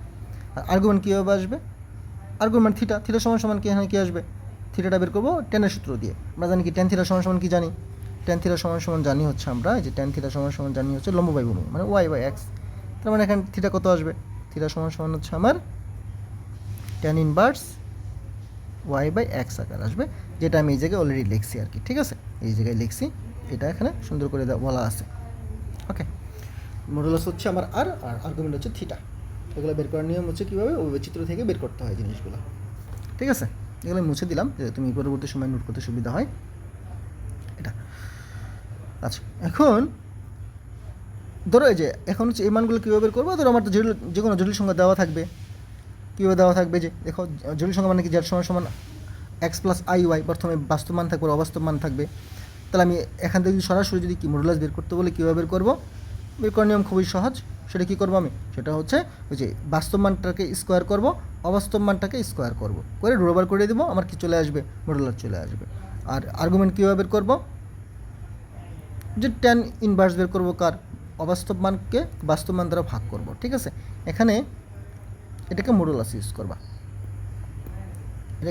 A: আর আর্গুমেন্ট কীভাবে আসবে, আর্গুমেন্ট থিটা সমান সমান কি, এখানে কী আসবে, থিটাটা বের করবো টেনের সূত্র দিয়ে। আমরা জানি কি টেন থিটা সমান সমান কি জানি, টেন থিটা সমান সমান জানি হচ্ছে আমরা, যে টেন থিটা সমান সমান জানি হচ্ছে লম্ব বাই ভূমি, মানে ওয়াই বাই এক্স। তার মানে এখানে থিটা কত আসবে, থিটা সমান সমান হচ্ছে আমার tan inverse Y by X আকার আসবে, যেটা আমি এই জায়গায় অলরেডি লিখছি আর কি। ঠিক আছে, এই জায়গায় লিখছি, এটা এখানে সুন্দর করে বলা আছে। ওকে, মডুলাস হচ্ছে আমার আর আর্গুমেন্ট হচ্ছে থিটা। এগুলো বের করার নিয়ম হচ্ছে কীভাবে, ওই চিত্র থেকে বের করতে হয় জিনিসগুলো। ঠিক আছে, এগুলো মুছে দিলাম যে তুমি পরবর্তী সময় নোট করতে সুবিধা হয় এটা। আচ্ছা, এখন ধরো এই যে এখন হচ্ছে এই মানগুলো কীভাবে বের করবো, ধরো আমার তো যে কোনো জটিল সংখ্যা দেওয়া থাকবে। কীভাবে দেওয়া থাকবে, যে দেখো জটিল সংখ্যা মানে কি, যার সমান সমান এক্স প্লাস আই ওয়াই, প্রথমে বাস্তব মান থাকবে, অবাস্তব মান থাকবে। তাহলে আমি এখান থেকে সরাসরি যদি কি মডুলাস বের করতে বলে কীভাবে বের করবো, বের করার নিয়ম খুবই সহজ। সেটা কী করবো আমি, সেটা হচ্ছে ওই যে বাস্তব মানটাকে স্কোয়ার করব, অবাস্তব মানটাকে স্কোয়ার করব, করে রুট ওভার করে দেবো, আমার কি চলে আসবে, মডুলাস চলে আসবে। আর আর্গুমেন্ট কীভাবে বের করবো, যে টেন ইনভার্স বের করবো কার, অবাস্তব মানকে বাস্তব মান দ্বারা ভাগ করব। ঠিক আছে, এখানে এটাকে মডুলাস ইউজ করবা,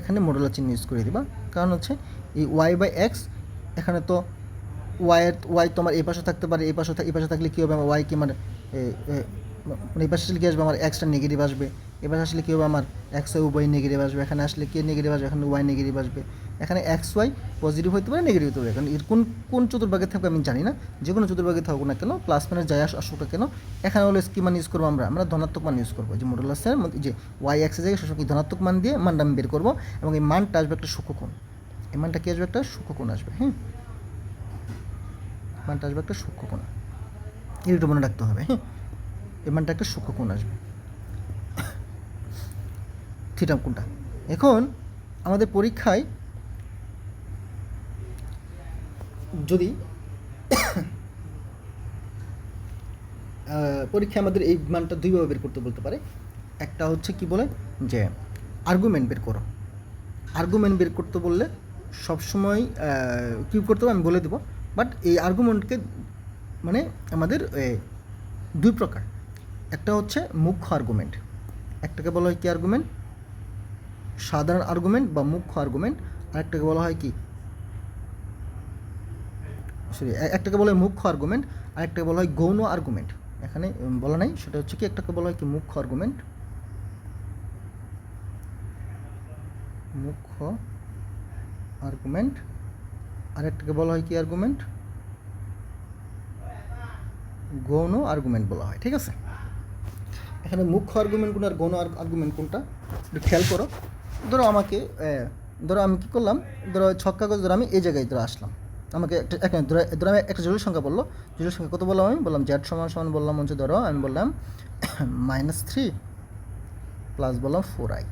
A: এখানে মডুলাস চিহ্ন ইউজ করে দিবা। কারণ হচ্ছে এই ওয়াই বাই এক্স, এখানে তো ওয়াই তোমার এই পাশে থাকতে পারে, এই পাশে থাকলে কী হবে, আমার ওয়াই কি মানে এই পাশে আসলে কী আসবে, আমার এক্সটা নেগেটিভ আসবে। এবার আসলে কী হবে, আমার এক্স ওয়াই উভয় নেগেটিভ আসবে। এখানে আসলে কে নেগেটিভ আসবে, এখানে ওয়াই নেগেটিভ আসবে। এখানে এক্স ওয়াই পজিটিভ হতে পারে, নেগেটিভ হতে পারে। কারণ এর কোন চতুর্ভাগে থাকবে আমি জানি না, যে কোনো চতুর্ভাগে থাকুক না কেন, প্লাস মাইনাস যাই আসুক না কেন, এখানে হলো কি মান ইউজ করবো, আমরা ধনাত্মক মান ইউজ করবো। যে মডুলাসের যে ওয়াই এক্সের জায়গায় সবসময় ধনাত্মক মান দিয়ে মানটা আমি বের করবো, এবং এই মানটা আসবে একটা সূক্ষ্মকোণ। এই মানটা কী আসবে, একটা সূক্ষ্মকোণ আসবে। হ্যাঁ, মানটা আসবে একটা সূক্ষ্মকোণ, একটু মনে রাখতে হবে। হ্যাঁ, এই মানটা একটা সূক্ষ্মকোণ আসবে, থিটা কোণটা। এখন আমাদের পরীক্ষায় যদি আমাদের এই মানটা দুইভাবে বের করতে বলতে পারে। একটা হচ্ছে কি বলে, যে আর্গুমেন্ট বের করো। আর্গুমেন্ট বের করতে বললে সবসময় কী করতে হবে আমি বলে দেবো, বাট এই আর্গুমেন্টকে মানে আমাদের দুই প্রকার। একটা হচ্ছে মুখ্য আর্গুমেন্ট, একটাকে বলা হয় কি আর্গুমেন্ট, সাধারণ আর্গুমেন্ট বা মুখ্য আর্গুমেন্ট। আর একটাকে বলা হয় কি, সরি, একটাকে বলা হয় মুখ্য আর্গুমেন্ট, আর একটাকে বলা হয় গৌণ আর্গুমেন্ট। এখানে বলা নাই, সেটা হচ্ছে কি, একটাকে বলা হয় কি মুখ্য আর্গুমেন্ট, আর একটাকে বলা হয় কি আর্গুমেন্ট, গৌণ আর্গুমেন্ট বলা হয়। ঠিক আছে, এখানে মুখ্য আর্গুমেন্ট কোনটা আর গৌণ আর্গুমেন্ট কোনটা একটু খেয়াল করো। ধরো আমি কী করলাম, ধরো ছক কাগজ, ধরো আমি এই জায়গায় আসলাম। আমাকে ধরো আমি একটা জটিল সংখ্যা বললো, জটিল সংখ্যা কত বললাম, আমি বললাম জেড সমান সমান বললাম হচ্ছে ধরো আমি বললাম -3 প্লাস বললাম 4i।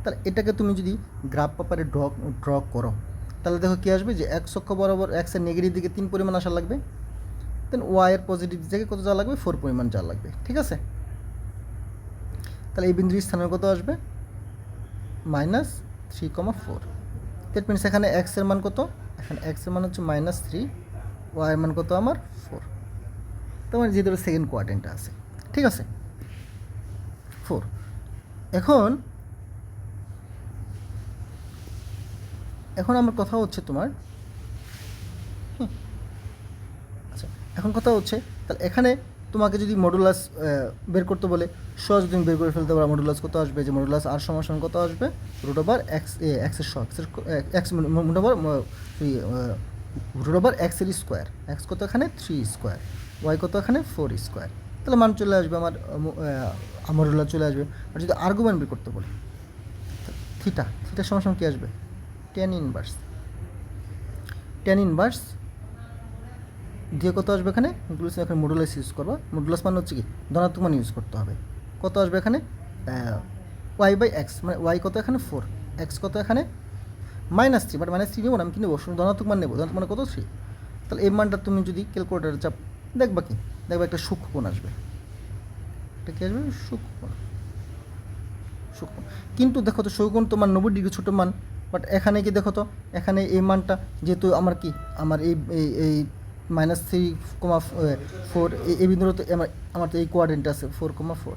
A: তাহলে এটাকে তুমি যদি গ্রাফ পেপারে ড্র করো তাহলে দেখো কী আসবে, যে এক্স অক্ষ বরাবর এক্সের নেগেটিভ দিকে 3 পরিমাণ আসা লাগবে, দেন ওয়াইয়ের পজিটিভ দিকে কত যাওয়া লাগবে, 4 পরিমাণ যাওয়া লাগবে, ঠিক আছে। তাহলে এই বিন্দুর স্থানের কত আসবে, -3,4। দ্যাট মিনস এখানে এক্সের মান কত, এখানে এক্সের মান হচ্ছে -3, ওয়াইয়ের মান কত আমার 4। তোমার যেহেতু সেকেন্ড কোয়াড্রেন্টটা আছে, ঠিক আছে 4। এখন আমার কথা হচ্ছে তোমার, আচ্ছা এখন কথা হচ্ছে তাহলে এখানে তোমাকে যদি মডুলাস বের করতে বলে, সহজ তুমি বের করে ফেলতে পারো। মডুলাস কত আসবে, যে মডুলাস আর সমান কত আসবে, এক্সের এক্স এক্সের স্কোয়ার, এক্স কত এখানে 3 স্কোয়ার, ওয়াই কত এখানে 4 স্কোয়ার। তাহলে মান চলে আসবে আমার মডুলাস চলে আসবে। আর যদি আর্গুমেন্ট বের করতে বলে, থিটা সমান কী আসবে, tan ইনভার্স দিয়ে কত আসবে এখানে, এখানে মডুলাস ইউজ করবা। মডুলাস মানে হচ্ছে কি, ধনাত্মক মান ইউজ করতে হবে। কত আসবে এখানে, y/x, মানে ওয়াই কত এখানে 4, এক্স কত এখানে -3, বাট -3 নেবো না, আমি কি নেবো, শুধু ধনাত্মক মান নেবো। ধনাত্মক মানে কত 3। তাহলে এই মানটা তুমি যদি ক্যালকুলেটারে চাপ দেখবা কি, দেখবা একটা সূক্ষ্মকোণ আসবে। এটা কি আসবে, সূক্ষ্মকোণ। কিন্তু দেখো তো সূক্ষ্মকোণ তোমার 90 ডিগ্রি ছোটো মান, বাট এখানে কি দেখো তো, এখানে এই মানটা যেহেতু আমার কি, আমার এই -3,4 এই বিন্দুর তো আমার তো এই কোয়াড্রেন্ট আছে 4,4,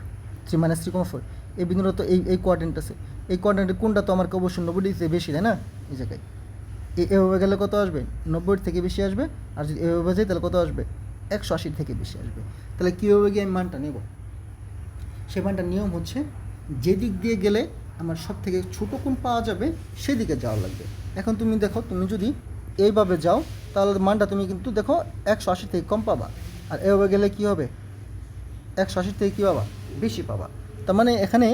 A: -3,4 এই বিন্দুর তো এই কোয়াড্রেন্ট আছে। এই কোয়াড্রেন্টের কোনটা তো আমার অবশ্যই 90 ডিগ্রি বেশি, তাই না। এই জায়গায় এভাবে গেলে কত আসবে, 90 থেকে বেশি আসবে। আর যদি এভাবে যাই তাহলে কত আসবে, 180 থেকে বেশি আসবে। তাহলে কীভাবে গিয়ে আমি মানটা নেব, সেই মানটার নিয়ম হচ্ছে যেদিক দিয়ে গেলে আমার সব থেকে ছোটো কোণ পাওয়া যাবে সেদিকে যাওয়া লাগবে। এখন তুমি দেখো, তুমি যদি এইভাবে যাও তাহলে মানটা তুমি কিন্তু দেখো 180 থেকে কম পাবা, আর এভাবে গেলে কী হবে, 180 থেকে কী পাবা, বেশি পাবা। তার মানে এখানে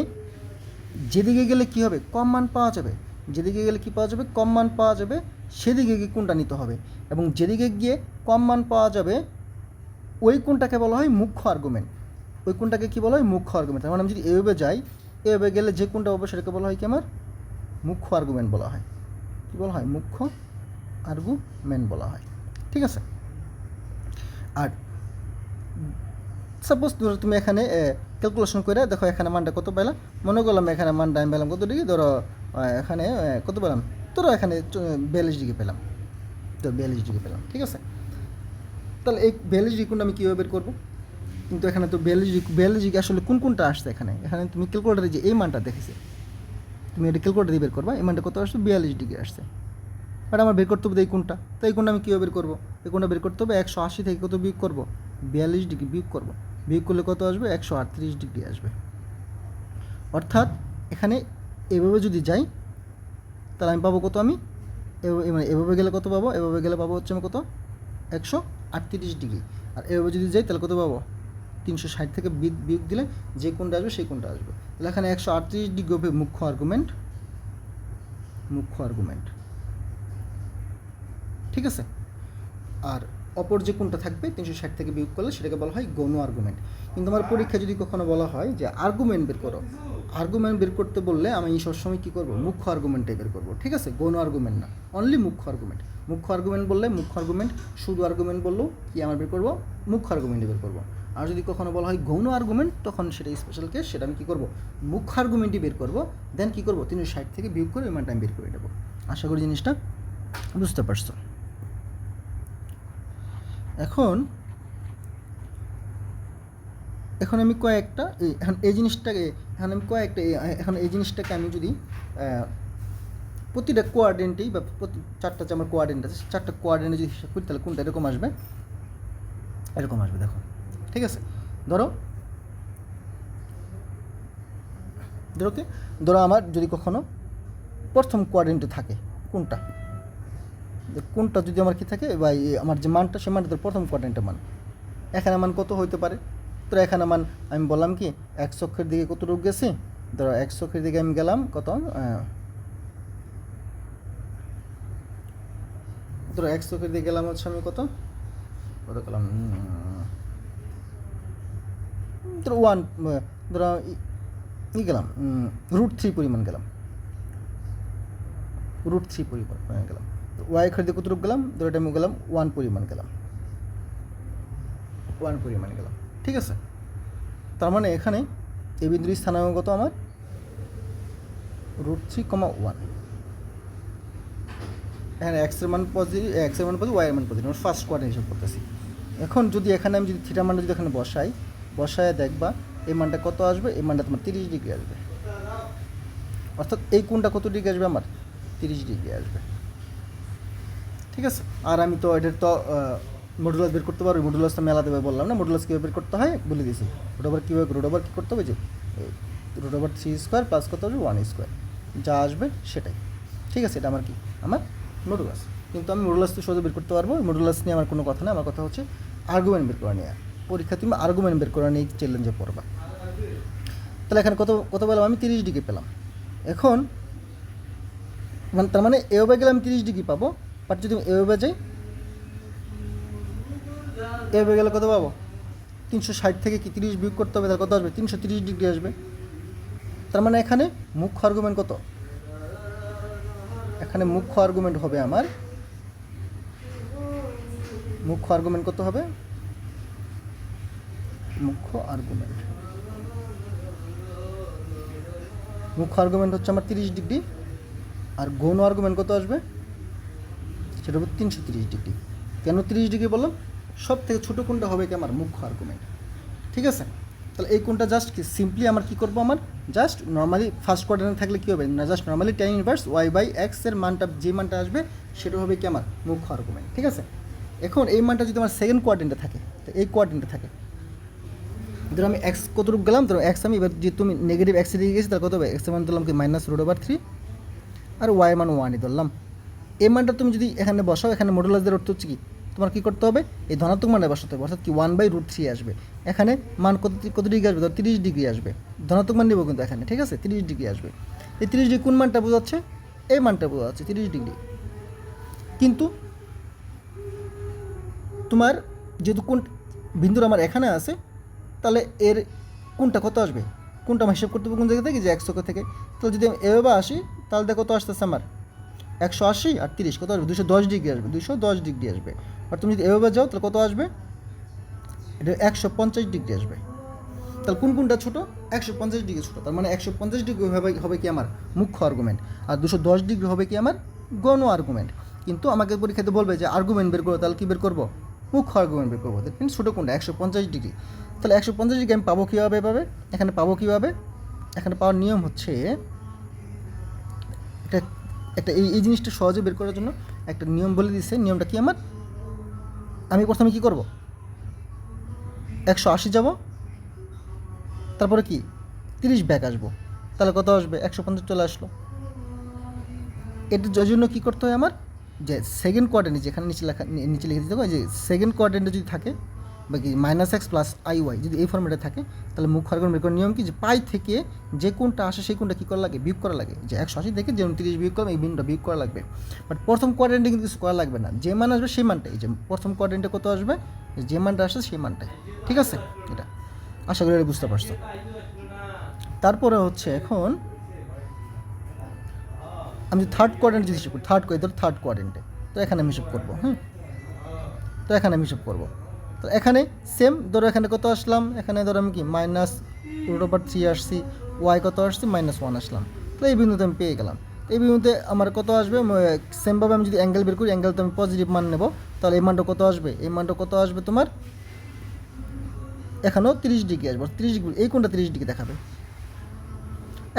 A: যেদিকে গেলে কী হবে, কম মান পাওয়া যাবে, যেদিকে গেলে কী পাওয়া যাবে, কম মান পাওয়া যাবে, সেদিকে গিয়ে কোনটা নিতে হবে। এবং যেদিকে গিয়ে কম মান পাওয়া যাবে ওই কোনটাকে বলা হয় মুখ্য আর্গুমেন্ট। ওই কোনটাকে কী বলা হয়, মুখ্য আর্গুমেন্ট। তার মানে আমি যদি এভাবে যাই, এভাবে গেলে যে কোনটা হবে সেটাকে বলা হয় কি, আমার মুখ্য আর্গুমেন্ট বলা হয়। কী বলা হয়, মুখ্য আর্গুমেন্ট বলা হয়, ঠিক আছে। আর সাপোজ ধরো তুমি এখানে ক্যালকুলেশন করে দেখো এখানে মানটা কত পেলাম, মনে করলাম এখানে মানটা আমি পেলাম কত ডিগ্রি, ধরো এখানে কত পেলাম, ধরো এখানে 42 ডিগ্রি পেলাম, তো 42 ডিগ্রি পেলাম, ঠিক আছে। তাহলে এই 42 ডিগ্রি কোনটা আমি কীভাবে বের করবো, কিন্তু এখানে তো 42 ডিগ্রি আসলে কোনটা আসছে, এখানে তুমি ক্যালকুলেটারে যে এই মানটা দেখেছে, তুমি এটা ক্যালকুলেটার দিয়ে বের করবা, এই মানটা কত আসছে, 42 ডিগ্রি আসছে। বাট আমার বের করতে হবে এই কোনটা, তো এই কোনটা আমি কীভাবে বের করবো, এই কোনটা বের করতে হবে 180 থেকে কত বিয়োগ করবো, 42 ডিগ্রি বিয়োগ করবো। বিয়োগ করলে কত আসবে, 138 ডিগ্রি আসবে। অর্থাৎ এখানে এভাবে যদি যাই তাহলে আমি পাবো কত, আমি মানে এভাবে গেলে কত পাবো, এভাবে গেলে পাবো হচ্ছে আমি কত, 138 ডিগ্রি। আর এভাবে যদি যাই তাহলে কত পাবো, 360 থেকে বিয়োগ দিলে যে কোনটা আসবে সেই কোনটা আসবে। তাহলে এখানে 138 ডিগ্রি হবে মুখ্য আর্গুমেন্ট, ঠিক আছে। আর অপর যে কোনটা থাকবে 360 থেকে বিয়োগ করলে সেটাকে বলা হয় গৌণ আর্গুমেন্ট। কিন্তু আমার পরীক্ষা যদি কখনো বলা হয় যে আর্গুমেন্ট বের করো, আর্গুমেন্ট বের করতে বললে আমি সবসময় কী করবো, মুখ্য আর্গুমেন্টটাই বের করবো, ঠিক আছে, গৌণ আর্গুমেন্ট না, অনলি মুখ্য আর্গুমেন্ট। মুখ্য আর্গুমেন্ট বললে মুখ্য আর্গুমেন্ট, শুধু আর্গুমেন্ট বললেও কি আমার বের করবো, মুখ্য আর্গুমেন্টই বের করবো। আর যদি কখনো বলা হয় গৌণ আর্গুমেন্ট তখন সেটা স্পেশাল কেস, সেটা আমি কী করবো, মুখ্য আর্গুমেন্টই বের করবো, দেন কী করবো 360 থেকে বিয়োগ করে ওই মানটা আমি বের করে দেবো। আশা করি জিনিসটা বুঝতে পারছো। এখন আমি কয়েকটা এখন এই জিনিসটাকে এই জিনিসটাকে আমি যদি প্রতিটা কোয়ার্ডেন্টেই বা চারটা যে আমার কোয়ার্ডেন্ট আছে, চারটা কোয়ার্ডেন্টে যদি হিসাব করি তাহলে কোনটা এরকম আসবে, দেখো, ঠিক আছে। ধরো আমার যদি কখনো প্রথম কোয়ার্ডেন্টে থাকে কোনটা যদি আমার কি থাকে, বা আমার যে মানটা সে মানটা প্রথম কোয়ার্ডেন্টের মান, এখানে মান কত হইতে পারে, তো এখানে মান আমি বললাম কি এক্স অক্ষের দিকে কতটুকু গেছি, ধরো এক্স অক্ষের দিকে আমি গেলাম কত ধরো এক্স অক্ষের দিয়ে গেলাম হচ্ছে আমি কত গেলাম ধরো ওয়ান, ধরো গেলাম √3 পরিমাণ গেলাম, √3 পরিমাণ গেলাম। ওয়াই অক্ষের দিয়ে কতটুকু গেলাম, ধরো এটা আমি গেলাম 1 পরিমাণ গেলাম, 1 পরিমাণ গেলাম। ঠিক আছে, তার মানে এখানে এই বিন্দুর স্থানাঙ্ক কত আমার √3,1। এখানে এক্সের মান পজিটিভ, ওয়াই এর মান পজিটিভ, আমরা ফার্স্ট কোয়ার্টার হিসাব করতেছি। এখন যদি এখানে আমি যদি থিটা মানটা যদি এখানে বসায় দেখবা এই মানটা কত আসবে, এই মানটা তোমার 30 ডিগ্রি আসবে, অর্থাৎ এই কোণটা কত ডিগ্রি আসবে আমার 30 ডিগ্রি আসবে। ঠিক আছে, আর আমি তো এটার তো মডুলাস বের করতে পারবো, মডুলাসটা মেলা দেবে বললাম না, মডুলাস কীভাবে বের করতে হয় বলে দিয়েছি। রুট ওভার কী করতে হবে, যে √3² প্লাস কত হবে 1², যা আসবে সেটাই। ঠিক আছে, এটা আমার কি আমার মডুলাস। কিন্তু আমি মডুলাস তো সহজে বের করতে পারবো, মডুলাস নিয়ে আমার কোনো কথা না, আমার কথা হচ্ছে আর্গুমেন্ট বের করা নিয়ে। পরীক্ষা তুমি আর্গুমেন্ট বের করা নিয়ে চ্যালেঞ্জে পড়বা। তাহলে এখানে কত পেলাম আমি 30 ডিগ্রি পেলাম। এখন তার মানে এভাবে গেলে আমি 30 ডিগ্রি পাবো, বাট যদি এভাবে যাই, এভাবে গেলে কত পাবো 360 থেকে কি 30 বিয়োগ করতে হবে, তার কত আসবে 330 ডিগ্রি আসবে। তার মানে এখানে মুখ্য আর্গুমেন্ট কত, এখানে মুখ্য আর্গুমেন্ট হবে আমার, মুখ্য আর্গুমেন্ট কত হবে, মুখ্য আর্গুমেন্ট হচ্ছে আমার 30 ডিগ্রি, আর গৌণ আর্গুমেন্ট কত আসবে সেটা হবে 330 ডিগ্রি। কেন 30 ডিগ্রি বললাম, সব থেকে ছোটো কোণটা হবে কি আমার মুখ্য আর্গুমেন্ট। ঠিক আছে, তাহলে এই কোণটা জাস্ট কি সিম্পলি আমার কী করবো, আমার জাস্ট নর্মালি ফার্স্ট কোয়াড্রেন্টে থাকলে কী হবে না, just normally tan inverse y/x এর মানটা যে মানটা আসবে সেটা হবে কি আমার মুখ্য আর্গুমেন্ট। ঠিক আছে, এখন এই মানটা যদি আমার সেকেন্ড কোয়াড্রেন্টে থাকে, তো এই কোয়াড্রেন্টে থাকে, ধরো আমি এক্স কতটুকু গেলাম, ধরো এক্স আমি এবার যে তুমি নেগেটিভ এক্সে দিয়ে গেছি, তার কত হবে এক্সের মান ধরলাম কি -√3, আর ওয়াই মান 1ই ধরলাম। এই মানটা তুমি যদি এখানে বসাও, এখানে মডুলাসদের অর্থ হচ্ছে কি, তোমার কী করতে হবে এই ধনাত্মক মানে বসাতে হবে, অর্থাৎ কি 1/√3 আসবে। এখানে মান কত ডিগ্রি আসবে, ধর 30 ডিগ্রি আসবে, ধনাত্মক মান নেব কিন্তু এখানে। ঠিক আছে, 30 ডিগ্রি আসবে। এই 30 ডিগ্রি কোন মানটা বোঝাচ্ছে, এই মানটা বোঝাচ্ছে 30 ডিগ্রি। কিন্তু তোমার যেহেতু কোন বিন্দুর আমার এখানে আছে, তাহলে এর কোনটা কত আসবে, কোনটা আমার হিসাব করতে হবে কোন জায়গা থেকে, যে 100 থেকে। তাহলে যদি আমি এভাবে আসি, তাহলে দেখো কত আসতেছে আমার 180 আর 30 কত আসবে, 210 ডিগ্রি আসবে, 210 ডিগ্রি আসবে। আর তুমি যদি এভাবে যাও তাহলে কত আসবে, এটা 150 ডিগ্রি আসবে। তাহলে কোনটা ছোটো, 150 ডিগ্রি ছোটো, তার মানে 150 ডিগ্রি হবে কি আমার মুখ্য আর্গুমেন্ট, আর 210 ডিগ্রি হবে কি আমার গৌণ আর্গুমেন্ট। কিন্তু আমাকে পরীক্ষাতে বলবে যে আর্গুমেন্ট বের করবো, তাহলে কী বের করবো, মুখ্য আর্গুমেন্ট বের করবো। কিন্তু ছোটো কোনটা 150 ডিগ্রি। তাহলে 150 ডিগ্রি আমি পাবো কীভাবে, এখানে পাবো কীভাবে, এখানে পাওয়ার নিয়ম হচ্ছে এটা একটা এই জিনিসটা সহজে বের করার জন্য একটা নিয়ম বলে দিচ্ছে। নিয়মটা কি আমার, আমি প্রথমে কী করব, 180 যাব, তারপরে কি 30 ব্যাক আসবো, তাহলে কত আসবে 150 চলে আসলো। এটার জন্য কী করতে হয় আমার, যে সেকেন্ড কোয়াড্রেন্টে যেখানে নিচে লিখে দিতে হবে, যে সেকেন্ড কোয়াড্রেন্টে যদি থাকে বা কি -x + iy যদি এই ফর্মেটে থাকে, তাহলে মুখ্য আর্গুমেন্ট বের করার নিয়ম কি, যে পাই থেকে যে কোনটা আসে সেই কোনটা কী করা লাগে, বিয়োগ করা লাগে। যে 180 থেকে যে 30 বিয়োগ করলাম, এই বিন্দুটা বিয়োগ করা লাগবে। বাট প্রথম কোয়াড্রেন্টে কিন্তু কিছু করা লাগবে না, যে মান আসবে সেই মানটাই, যে প্রথম কোয়াড্রেন্টে কত আসবে, যে মানটা আসে সেই মানটাই। ঠিক আছে, এটা আশা করি বুঝতে পারছো। তারপরে হচ্ছে এখন আমি থার্ড কোয়াড্রেন্টে যদি হিসেব করি, থার্ড কোয়াড্রেন্টে, তো এখানে আমি হিসেব করবো। তো এখানে আমি হিসেব করবো, তো এখানে সেম ধরো, এখানে কত আসলাম, এখানে ধরো আমি কি -√3 আসছি, ওয়াই কত আসছি -1 আসলাম। তো এই বিন্দুতে আমি পেয়ে গেলাম। এই বিন্দুতে আমার কত আসবে, সেমভাবে আমি যদি অ্যাঙ্গেল বের করি, অ্যাঙ্গেল তো আমি পজিটিভ মান নেব, তাহলে এই মানটা কত আসবে, এই মানটা কত আসবে তোমার এখানেও 30 ডিগ্রি আসবে, 30 ডিগ্রি, এই কোনটা 30 ডিগ্রি দেখাবে।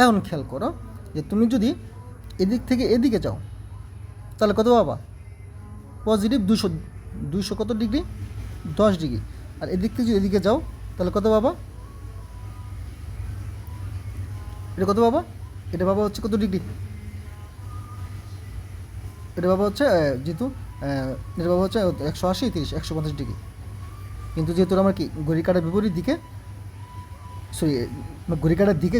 A: এখন খেয়াল করো যে তুমি যদি এদিক থেকে এদিকে যাও, তাহলে কত পাবা, পজিটিভ 200 কত ডিগ্রি, 10 ডিগ্রি। আর এদিক থেকে যদি এদিকে যাও, তাহলে কত পাবা, এটা কত পাবা, এটা পাবা হচ্ছে কত ডিগ্রি, এটা পাবা হচ্ছে যেহেতু এটা পাবা হচ্ছে 180, 30, 150 ডিগ্রি। কিন্তু যেহেতু আমার কি ঘড়ি কাটার বিপরীত দিকে, সরি ঘড়ি কাটার দিকে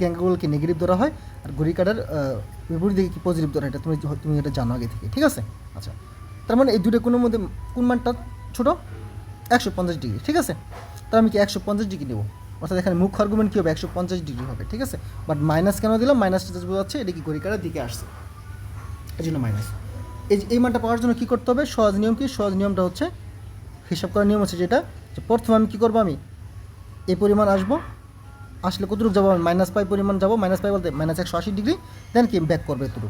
A: অ্যাঙ্গেলগুলোকে নেগেটিভ ধরা হয়, আর ঘড়ি কাটার বিপরীত দিকে কি পজিটিভ ধরা হয়, এটা তুমি এটা জানো আগে থেকে। ঠিক আছে, আচ্ছা তার মানে এই দুটো কোণের মধ্যে কোন মানটা ছোটো? 150 ডিগ্রি, ঠিক আছে। তাহলে আমি কি 150 ডিগ্রি নেবো, অর্থাৎ এখানে মুখ্য আর্গুমেন্ট কী হবে? 150 ডিগ্রি হবে, ঠিক আছে। বাট মাইনাস কেন দিলাম? মাইনাসটা জাস্ট বোঝাচ্ছে এটা কি ঘড়ি কাঁটার দিকে আসছে, এই জন্য মাইনাস। এই মানটা পাওয়ার জন্য কী করতে হবে? সহজ নিয়ম কি? সহজ নিয়মটা হচ্ছে, হিসাব করার নিয়ম হচ্ছে যেটা, যে প্রথমে আমি কী করবো? আমি এই পরিমাণ আসবো, আসলে কতটুকু যাবো? আমি -π পরিমাণ যাবো, -π বলতে -180 ডিগ্রি, দেন কি ব্যাক করবো এতটুকু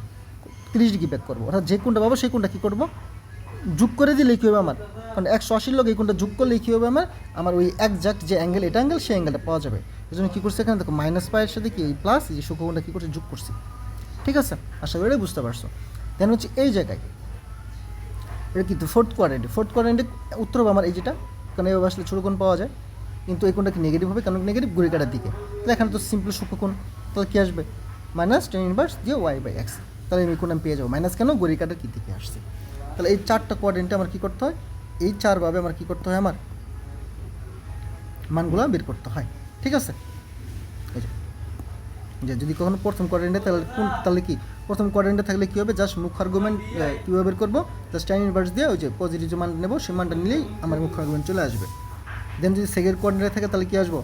A: 30 ডিগ্রি ব্যাক করবো, অর্থাৎ যে কোণটা পাবো সেই কোণটা কী করবো? যোগ করে দিলেই কী হবে আমার? কারণ 180 লোক এই কোণটা যোগ করলেই কী হবে আমার ওই একজাক্ট যে অ্যাঙ্গেল, এটা অ্যাঙ্গেল, সেই অ্যাঙ্গেলটা পাওয়া যাবে। এই জন্য কী করছে এখানে দেখো, -π এর সাথে কি প্লাস এই যে সূক্ষ্মকোণটা কী করছে? যোগ করছি, ঠিক আছে। আশা করি এটা বুঝতে পারছো। দেন হচ্ছে এই জায়গায় এটা কিন্তু ফোর্থ কোয়াড্রেন্টে উত্তর হবে আমার এই যেটা, কারণ এইভাবে আসলে ছোটো কোণ পাওয়া যায়, কিন্তু এই কোণটা কি নেগেটিভ হবে, কারণ নেগেটিভ ঘড়ি কাটার দিকে। তাহলে এখানে তো সিম্পল সূক্ষ্মকোণ, তাহলে কী আসবে? -tan−1 দিয়ে y/x। তাহলে এই কোণ আমি পেয়ে যাবো, মাইনাস কেন? ঘড়ি কাটার কী দিকে আসছে। তাহলে এই 4টা কোয়াড্রেন্টে আমার কী করতে হয়? এই 4ভাবে আমার কী করতে হয়? আমার মানগুলো বের করতে হয়, ঠিক আছে। এই যে যদি কখনো প্রথম কোয়াড্রেন্টে, তাহলে কি প্রথম কোয়াড্রেন্টে থাকলে কী হবে? জাস্ট মুখ্য আর্গুমেন্ট কীভাবে বের করবো? জাস্ট tan−1 দিয়ে ওই যে পজিটিভ যে মান নেবো, সেই মানটা নিলেই আমার মুখ্য আর্গুমেন্ট চলে আসবে। দেন যদি সেকেন্ড কোয়াড্রেন্টে থাকে তাহলে কী আসবো?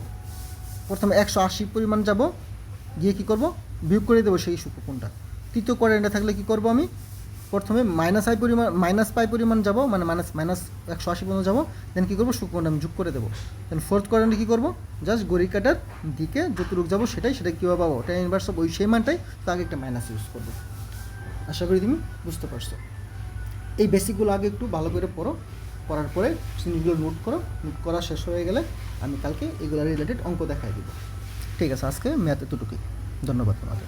A: প্রথমে 180 পরিমাণ যাব, গিয়ে কী করবো? বিয়োগ করে দেবো সেই সূক্ষ্মকোণটা। তৃতীয় কোয়াড্রেন্টে থাকলে কী করবো? আমি প্রথমে -π পরিমাণ যাব, মানে -180 পর্যন্ত যাবো, দেন কী করবো? সূক্ষ্মকোণটা আমি যোগ করে দেবো। দেন ফোর্থ কোয়াড্রেন্টে কী করবো? জাস্ট ঘড়ি কাটার দিকে যতটুকু যাবো সেটা কীভাবে পাবো? tan−1 ওই সেই মানটাই, তো আগে একটা মাইনাস ইউজ করবো। আশা করি তুমি বুঝতে পারছো। এই বেসিকগুলো আগে একটু ভালো করে পড়ো, পড়ার পরে জিনিসগুলো নোট করো, নোট করা শেষ হয়ে গেলে আমি কালকে এগুলো রিলেটেড অঙ্ক দেখাই দিব। ঠিক আছে, আজকে ম্যাথ এতটুকুই। ধন্যবাদ তোমাকে।